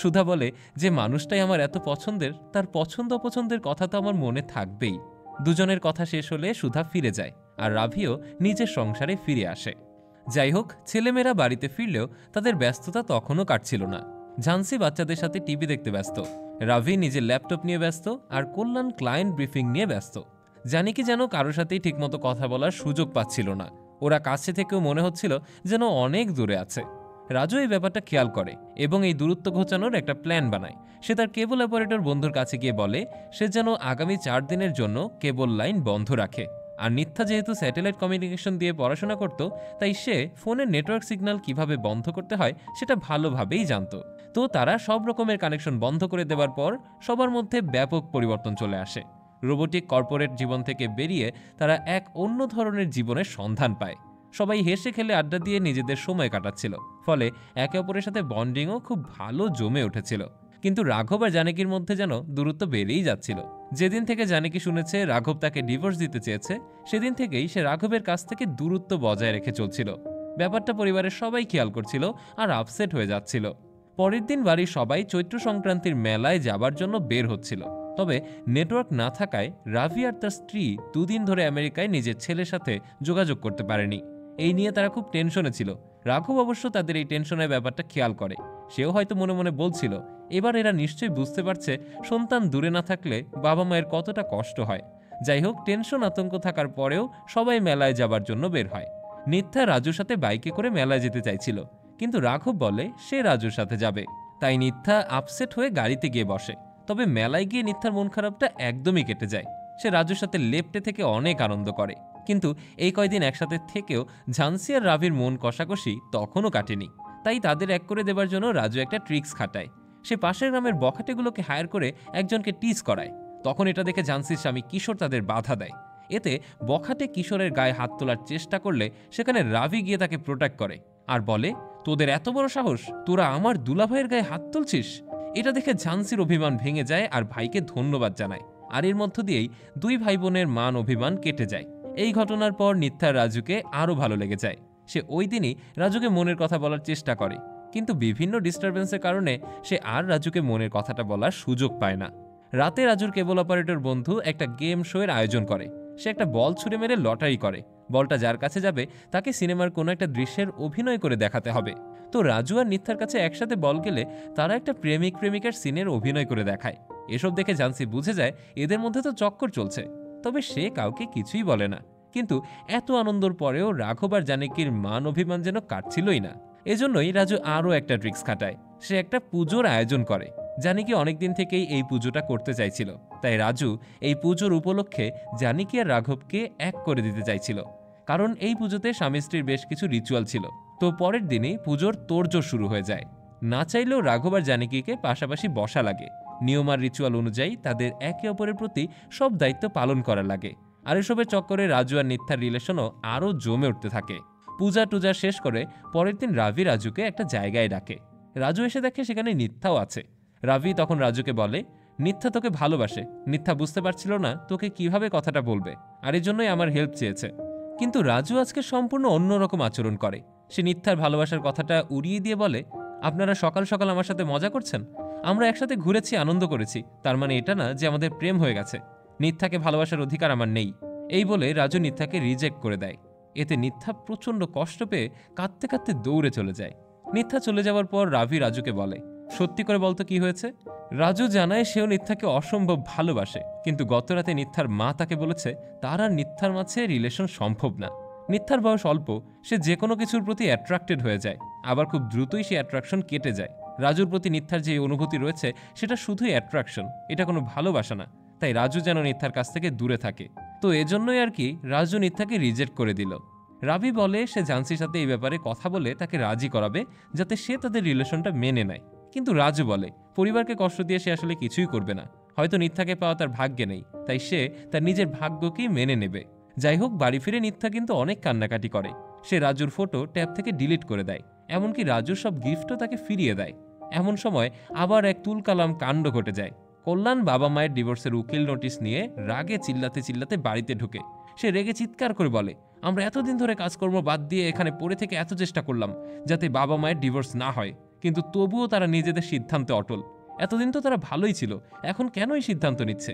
সুধা বলে যে মানুষটাই আমার এত পছন্দের, তার পছন্দ অপছন্দের কথা তো আমার মনে থাকবেই। দুজনের কথা শেষ হলে সুধা ফিরে যায় আর রাভিও নিজের সংসারে ফিরে আসে। যাই হোক, ছেলেমেয়েরা বাড়িতে ফিরলেও তাদের ব্যস্ততা তখনও কাটছিল না। ঝান্সি বাচ্চাদের সাথে টিভি দেখতে ব্যস্ত, রাভি নিজের ল্যাপটপ নিয়ে ব্যস্ত, আর কল্যাণ ক্লায়েন্ট ব্রিফিং নিয়ে ব্যস্ত। জানিকি যেন কারোর সাথেই ঠিকমতো কথা বলার সুযোগ পাচ্ছিল না। ওরা কাছে থেকেও মনে হচ্ছিল যেন অনেক দূরে আছে। রাজু এই ব্যাপারটা খেয়াল করে এবং এই দূরত্ব ঘোচানোর একটা প্ল্যান বানায়। সে তার কেবল অপারেটর বন্ধুর কাছে গিয়ে বলে সে যেন আগামী 4 দিনের জন্য কেবল লাইন বন্ধ রাখে। আর নিত্যা যেহেতু স্যাটেলাইট কমিউনিকেশন দিয়ে পড়াশোনা করত, তাই সে ফোনের নেটওয়ার্ক সিগন্যাল কিভাবে বন্ধ করতে হয় সেটা ভালোভাবেই জানত। তো তারা সব রকমের কানেকশন বন্ধ করে দেওয়ার পর সবার মধ্যে ব্যাপক পরিবর্তন চলে আসে। রোবোটিক কর্পোরেট জীবন থেকে বেরিয়ে তারা এক অন্য ধরনের জীবনের সন্ধান পায়। সবাই হেসে খেলে আড্ডা দিয়ে নিজেদের সময় কাটাচ্ছিল, ফলে একে অপরের সাথে বন্ডিংও খুব ভালো জমে উঠেছিল। কিন্তু রাঘব আর জানকীর মধ্যে যেন দূরত্ব বেড়েই যাচ্ছিল। যেদিন থেকে জানকী শুনেছে রাঘব তাকে ডিভোর্স দিতে চেয়েছে, সেদিন থেকেই সে রাঘবের কাছ থেকে দূরত্ব বজায় রেখে চলছিল। ব্যাপারটা পরিবারের সবাই খেয়াল করছিল আর আপসেট হয়ে যাচ্ছিল। পরের দিন বাড়ির সবাই চৈত্র সংক্রান্তির মেলায় যাবার জন্য বের হচ্ছিল, তবে নেটওয়ার্ক না থাকায় রাভি আর তার স্ত্রী 2 দিন ধরে আমেরিকায় নিজের ছেলের সাথে যোগাযোগ করতে পারেনি। এই নিয়ে তারা খুব টেনশনে ছিল। রাঘব অবশ্য তাদের এই টেনশনের ব্যাপারটা খেয়াল করে। সেও হয়তো মনে মনে বলছিল এবার এরা নিশ্চয়ই বুঝতে পারছে সন্তান দূরে না থাকলে বাবা মায়ের কতটা কষ্ট হয়। যাই হোক, টেনশন আতঙ্ক থাকার পরেও সবাই মেলায় যাবার জন্য বের হয়। নিত্যা রাজুর সাথে বাইকে করে মেলায় যেতে চাইছিল, কিন্তু রাঘব বলে সে রাজুর সাথে যাবে। তাই নিত্যা আপসেট হয়ে গাড়িতে গিয়ে বসে। তবে মেলায় গিয়ে নিত্যার মন খারাপটা একদমই কেটে যায়। সে রাজুর সাথে লেপ্টে থেকে অনেক আনন্দ করে, কিন্তু এই কয়দিন একসাথে থেকেও ঝান্সি আর রাভির মন কষাকষি তখনও কাটেনি। তাই তাদের এক করে দেবার জন্য রাজু একটা ট্রিক্স খাটায়। সে পাশের গ্রামের বখাটেগুলোকে হায়ার করে একজনকে টিজ করায়। তখন এটা দেখে ঝান্সির স্বামী কিশোর তাদের বাধা দেয়। এতে বখাটে কিশোরের গায়ে হাত তোলার চেষ্টা করলে সেখানে রাভি গিয়ে তাকে প্রোটেক্ট করে আর বলে, তোদের এত বড় সাহস, তোরা আমার দুলাভাইয়ের গায়ে হাত তুলছিস। এটা দেখে ঝান্সির অভিমান ভেঙে যায় আর ভাইকে ধন্যবাদ জানায়। আর এর মধ্য দিয়েই 2 ভাই বোনের মান অভিমান কেটে যায়। এই ঘটনার পর নিত্যা রাজুকে আরও ভালো লেগে যায়। সে ওই দিনই রাজুকে মনের কথা বলার চেষ্টা করে, কিন্তু বিভিন্ন ডিস্টারবেন্সের কারণে সে আর রাজুকে মনের কথাটা বলার সুযোগ পায় না। রাতে রাজুর কেবল অপারেটর বন্ধু একটা গেম শো এর আয়োজন করে। সে একটা বল ছুঁড়ে মেরে লটারি করে। বলটা যার কাছে যাবে তাকে সিনেমার কোনো একটা দৃশ্যের অভিনয় করে দেখাতে হবে। তো রাজু আর নিত্যার কাছে একসাথে বল গেলে তারা একটা প্রেমিক প্রেমিকার সিনের অভিনয় করে দেখায়। এসব দেখে ঝান্সি বুঝে যায় এদের মধ্যে তো চক্কর চলছে। তবে সে কাউকে কিছুই বলে না। কিন্তু এত আনন্দর পরেও রাঘব আর জানকীর মান অভিমান যেন কাটছিলই না। এজন্যই রাজু আরও একটা ট্রিক্স খাটায়। সে একটা পুজোর আয়োজন করে। জানকী অনেকদিন থেকেই এই পুজোটা করতে চাইছিল, তাই রাজু এই পুজোর উপলক্ষে জানকী আর রাঘবকে এক করে দিতে চাইছিল। কারণ এই পুজোতে স্বামী স্ত্রীর বেশ কিছু রিচুয়াল ছিল। তো পরের দিনই পুজোর তোড়জোড় শুরু হয়ে যায়। না চাইলেও রাঘব আর জানকীকে পাশাপাশি বসা লাগে। নিয়ম আর রিচুয়াল অনুযায়ী তাদের একে অপরের প্রতি সব দায়িত্ব পালন করা লাগে। আর এসবের চক্করে রাজু আর নিত্যার রিলেশনও আরও জমে উঠতে থাকে। পূজা টুজা শেষ করে পরের দিন রাভি রাজুকে একটা জায়গায় ডাকে। রাজু এসে দেখে সেখানে নিত্যাও আছে। রাভি তখন রাজুকে বলে, নিত্যা তোকে ভালোবাসে। নিত্যা বুঝতে পারছিল না তোকে কিভাবে কথাটা বলবে, আর এই জন্যই আমার হেল্প চেয়েছে। কিন্তু রাজু আজকে সম্পূর্ণ অন্যরকম আচরণ করে। সে নিত্যার ভালোবাসার কথাটা উড়িয়ে দিয়ে বলে, আপনারা সকাল সকাল আমার সাথে মজা করছেন? আমরা একসাথে ঘুরেছি, আনন্দ করেছি, তার মানে এটা না যে আমাদের প্রেম হয়ে গেছে। নিত্যাকে ভালোবাসার অধিকার আমার নেই। এই বলে রাজু নিত্যাকে রিজেক্ট করে দেয়। এতে নিথা প্রচণ্ড কষ্ট পেয়ে কাঁদতে কাঁদতে দৌড়ে চলে যায়। নিথা চলে যাওয়ার পর রাভি রাজুকে বলে, সত্যি করে বলতো কি হয়েছে? রাজু জানায় সেও নিথাকে অসম্ভব ভালোবাসে, কিন্তু গতরাতে নিথার মা তাকে বলেছে তার আর নিথার মাঝে রিলেশন সম্ভব না। নিথার বয়স অল্প, সে যে কোনো কিছুর প্রতি অ্যাট্রাক্টেড হয়ে যায়, আবার খুব দ্রুতই সে অ্যাট্রাকশন কেটে যায়। রাজুর প্রতি নিথার যে অনুভূতি রয়েছে সেটা শুধুই অ্যাট্রাকশন, এটা কোনো ভালোবাসা না। তাই রাজু যেন নিথার কাছ থেকে দূরে থাকে। তো এজন্যই আর কি রাজু নিথাকে রিজেক্ট করে দিল। রাভি বলে সে ঝান্সির সাথে এই ব্যাপারে কথা বলে তাকে রাজি করাবে, যাতে সে তাদের রিলেশনটা মেনে নেয়। কিন্তু রাজু বলে পরিবারকে কষ্ট দিয়ে সে আসলে কিছুই করবে না, হয়তো নিথাকে পাওয়া তার ভাগ্যে নেই, তাই সে তার নিজের ভাগ্যকেই মেনে নেবে। যাই হোক, বাড়ি ফিরে নিথা কিন্তু অনেক কান্নাকাটি করে। সে রাজুর ফটো ট্যাব থেকে ডিলিট করে দেয়, এমনকি রাজুর সব গিফটও তাকে ফিরিয়ে দেয়। এমন সময় আবার এক তুলকালাম কাণ্ড ঘটে যায়। কল্যাণ বাবা মায়ের ডিভোর্সের উকিল নোটিশ নিয়ে রাগে চিল্লাতে চিল্লাতে বাড়িতে ঢুকে। সে রেগে চিৎকার করে বলে, আমরা এতদিন ধরে কাজকর্ম বাদ দিয়ে এখানে পড়ে থেকে এত চেষ্টা করলাম যাতে বাবা মায়ের ডিভোর্স না হয়, কিন্তু তবুও তারা নিজেদের সিদ্ধান্তে অটল। এতদিন তো তারা ভালোই ছিল, এখন কেন এই সিদ্ধান্ত নিচ্ছে?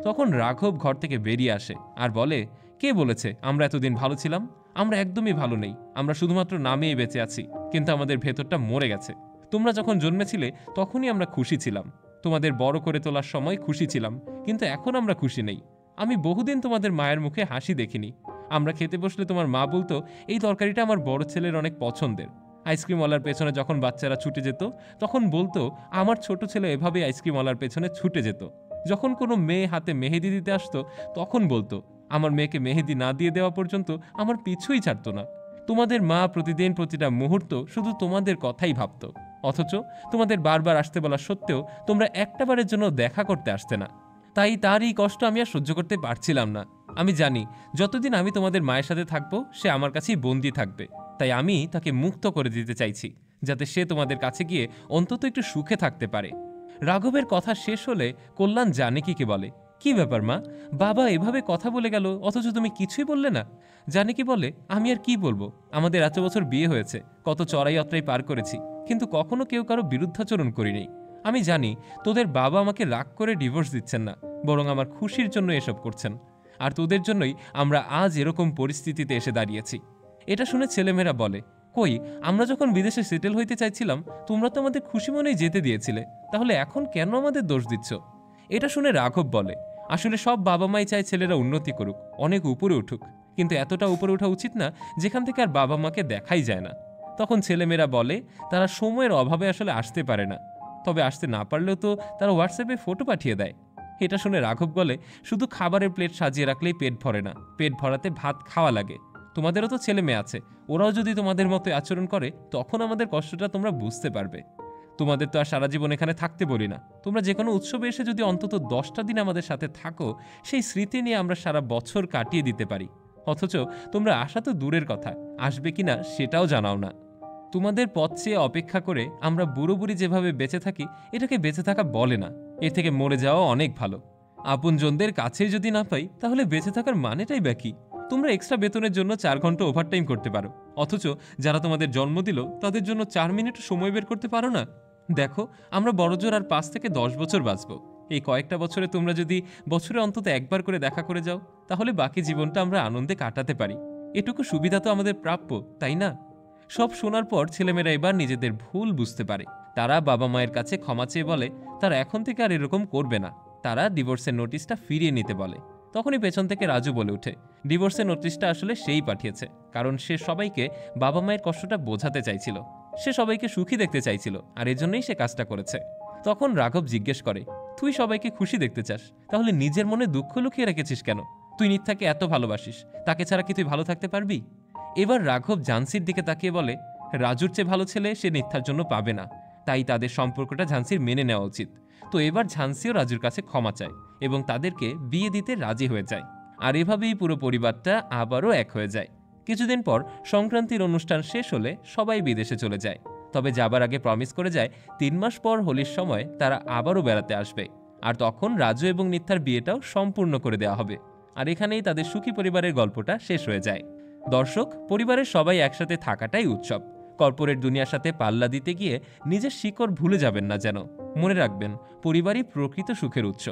তখন রাঘব ঘর থেকে বেরিয়ে আসে আর বলে, কে বলেছে আমরা এতদিন ভালো ছিলাম? আমরা একদমই ভালো নেই, আমরা শুধুমাত্র নামেই বেঁচে আছি, কিন্তু আমাদের ভেতরটা মরে গেছে। তোমরা যখন জন্মেছিলে তখনই আমরা খুশি ছিলাম, তোমাদের বড় করে তোলার সময় খুশি ছিলাম, কিন্তু এখন আমরা খুশি নেই। আমি বহুদিন তোমাদের মায়ের মুখে হাসি দেখিনি। আমরা খেতে বসলে তোমার মা বলতো, এই তরকারিটা আমার বড় ছেলের অনেক পছন্দের। আইসক্রিমওয়ালার পেছনে যখন বাচ্চারা ছুটে যেত তখন বলতো, আমার ছোট ছেলে এভাবেই আইসক্রিমওয়ালার পেছনে ছুটে যেত। যখন কোনো মেয়ে হাতে মেহেদি দিতে আসতো তখন বলতো, আমার মেয়েকে মেহেদি না দিয়ে দেওয়া পর্যন্ত আমার পিছুই ছাড়তো না। তোমাদের মা প্রতিদিন প্রতিটা মুহূর্ত শুধু তোমাদের কথাই ভাবতো, অথচ তোমাদের বারবার আসতে বলা সত্ত্বেও তোমরা একটাবারের জন্য দেখা করতে আসতে না। তাই তার এই কষ্ট আমি আর সহ্য করতে পারছিলাম না। আমি জানি যতদিন আমি তোমাদের মায়ের সাথে থাকবো সে আমার কাছেই বন্দি থাকবে, তাই আমি তাকে মুক্ত করে দিতে চাইছি, যাতে সে তোমাদের কাছে গিয়ে অন্তত একটু সুখে থাকতে পারে। রাঘবের কথা শেষ হলে কল্যাণ জানকীকে বলে, কি ব্যাপার মা, বাবা এভাবে কথা বলে গেল অথচ তুমি কিছুই বললে না? জানকী বলে, আমি আর কি বলবো, আমাদের এত বছর বিয়ে হয়েছে, কত চড়াই অত্রাই পার করেছি, কিন্তু কখনো কেউ কারো বিরুদ্ধাচরণ করিনি। আমি জানি তোদের বাবা আমাকে রাগ করে ডিভোর্স দিচ্ছেন না, বরং আমার খুশির জন্য এসব করছেন, আর তোদের জন্যই আমরা আজ এরকম পরিস্থিতিতে এসে দাঁড়িয়েছি। এটা শুনে ছেলেমেয়েরা বলে, কই, আমরা যখন বিদেশে সেটেল হইতে চাইছিলাম তোমরা তো আমাদের খুশি মনেই যেতে দিয়েছিলে, তাহলে এখন কেন আমাদের দোষ দিচ্ছ? এটা শুনে রাঘব বলে, আসলে সব বাবা মাই চায় ছেলেরা উন্নতি করুক, অনেক উপরে উঠুক, কিন্তু এতটা উপরে ওঠা উচিত না যেখান থেকে আর বাবা মাকে দেখাই যায় না। তখন ছেলেমেয়েরা বলে তারা সময়ের অভাবে আসলে আসতে পারে না, তবে আসতে না পারলেও তো তারা হোয়াটসঅ্যাপে ফটো পাঠিয়ে দেয়। এটা শুনে রাঘব বলে, শুধু খাবারের প্লেট সাজিয়ে রাখলেই পেট ভরে না, পেট ভরাতে ভাত খাওয়া লাগে। তোমাদেরও তো ছেলে মেয়ে আছে, ওরাও যদি তোমাদের মতো আচরণ করে তখন আমাদের কষ্টটা তোমরা বুঝতে পারবে। তোমাদের তো আর সারা জীবন এখানে থাকতে বলি না, তোমরা যে কোনো উৎসবে এসে যদি অন্তত 10টা দিন আমাদের সাথে থাকো, সেই স্মৃতি নিয়ে আমরা সারা বছর কাটিয়ে দিতে পারি। অথচ তোমরা আসা তো দূরের কথা, আসবে কিনা সেটাও জানাও না। তোমাদের পথ চেয়ে অপেক্ষা করে আমরা বুড়ো বুড়ি যেভাবে বেঁচে থাকি, এটাকে বেঁচে থাকা বলে না, এর থেকে মরে যাওয়া অনেক ভালো। আপনজনদের কাছে যদি না পাই তাহলে বেঁচে থাকার মানেটাই বা কি? তোমরা এক্সট্রা বেতনের জন্য 4 ঘন্টা ওভারটাইম করতে পারো, অথচ যারা তোমাদের জন্ম দিল তাদের জন্য 4 মিনিট সময় বের করতে পারো না। দেখো, আমরা বড়জোর আর 5 থেকে 10 বছর বাঁচবো। এই কয়েকটা বছরে তোমরা যদি বছরে অন্তত একবার করে দেখা করে যাও, তাহলে বাকি জীবনটা আমরা আনন্দে কাটাতে পারি। এটুকু সুবিধা তো আমাদের প্রাপ্য, তাই না? সব শোনার পর ছেলেমেয়েরা এবার নিজেদের ভুল বুঝতে পারে। তারা বাবা মায়ের কাছে ক্ষমা চেয়ে বলে তারা এখন থেকে আর এরকম করবে না। তারা ডিভোর্সের নোটিশটা ফিরিয়ে নিতে বলে। তখনই পেছন থেকে রাজু বলে ওঠে, ডিভোর্সের নোটিশটা আসলে সেই পাঠিয়েছে, কারণ সে সবাইকে বাবা মায়ের কষ্টটা বোঝাতে চাইছিল, সে সবাইকে সুখী দেখতে চাইছিল, আর এজন্যই সে কাজটা করেছে। তখন রাঘব জিজ্ঞেস করে, তুই সবাইকে খুশি দেখতে চাস, তাহলে নিজের মনে দুঃখ লুকিয়ে রেখেছিস কেন? তুই নিত্যাকে এত ভালোবাসিস, তাকে ছাড়া কি তুই ভালো থাকতে পারবি? এবার রাঘব ঝান্সির দিকে তাকিয়ে বলে, রাজুর চেয়ে ভালো ছেলে সে নিত্যার জন্য পাবে না, তাই তাদের সম্পর্কটা ঝান্সির মেনে নেওয়া উচিত। তো এবার ঝান্সিও রাজুর কাছে ক্ষমা চায় এবং তাদেরকে বিয়ে দিতে রাজি হয়ে যায়। আর এভাবেই পুরো পরিবারটা আবারও এক হয়ে যায়। কিছুদিন পর সংক্রান্তির অনুষ্ঠান শেষ হলে সবাই বিদেশে চলে যায়, তবে যাবার আগে প্রমিস করে যায় 3 মাস পর হোলির সময় তারা আবারও বেড়াতে আসবে, আর তখন রাজু এবং নিত্যার বিয়েটাও সম্পূর্ণ করে দেওয়া হবে। আর এখানেই তাদের সুখী পরিবারের গল্পটা শেষ হয়ে যায়। দর্শক, পরিবারের সবাই একসাথে থাকাটাই উৎসব। কর্পোরেট দুনিয়ার সাথে পাল্লা দিতে গিয়ে নিজের শিকড় ভুলে যাবেন না যেন। মনে রাখবেন, পরিবারই প্রকৃত সুখের উৎস।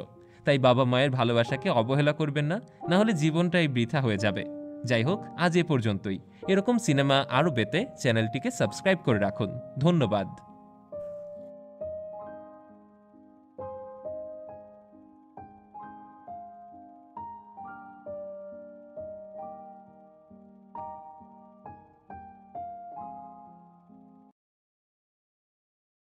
তাই বাবা মায়ের ভালোবাসাকে অবহেলা করবেন না, না হলে জীবনটাই বৃথা হয়ে যাবে। যাই হোক, আজ এ পর্যন্তই। এরকম সিনেমা আরও পেতে চ্যানেলটিকে সাবস্ক্রাইব করে রাখুন। ধন্যবাদ।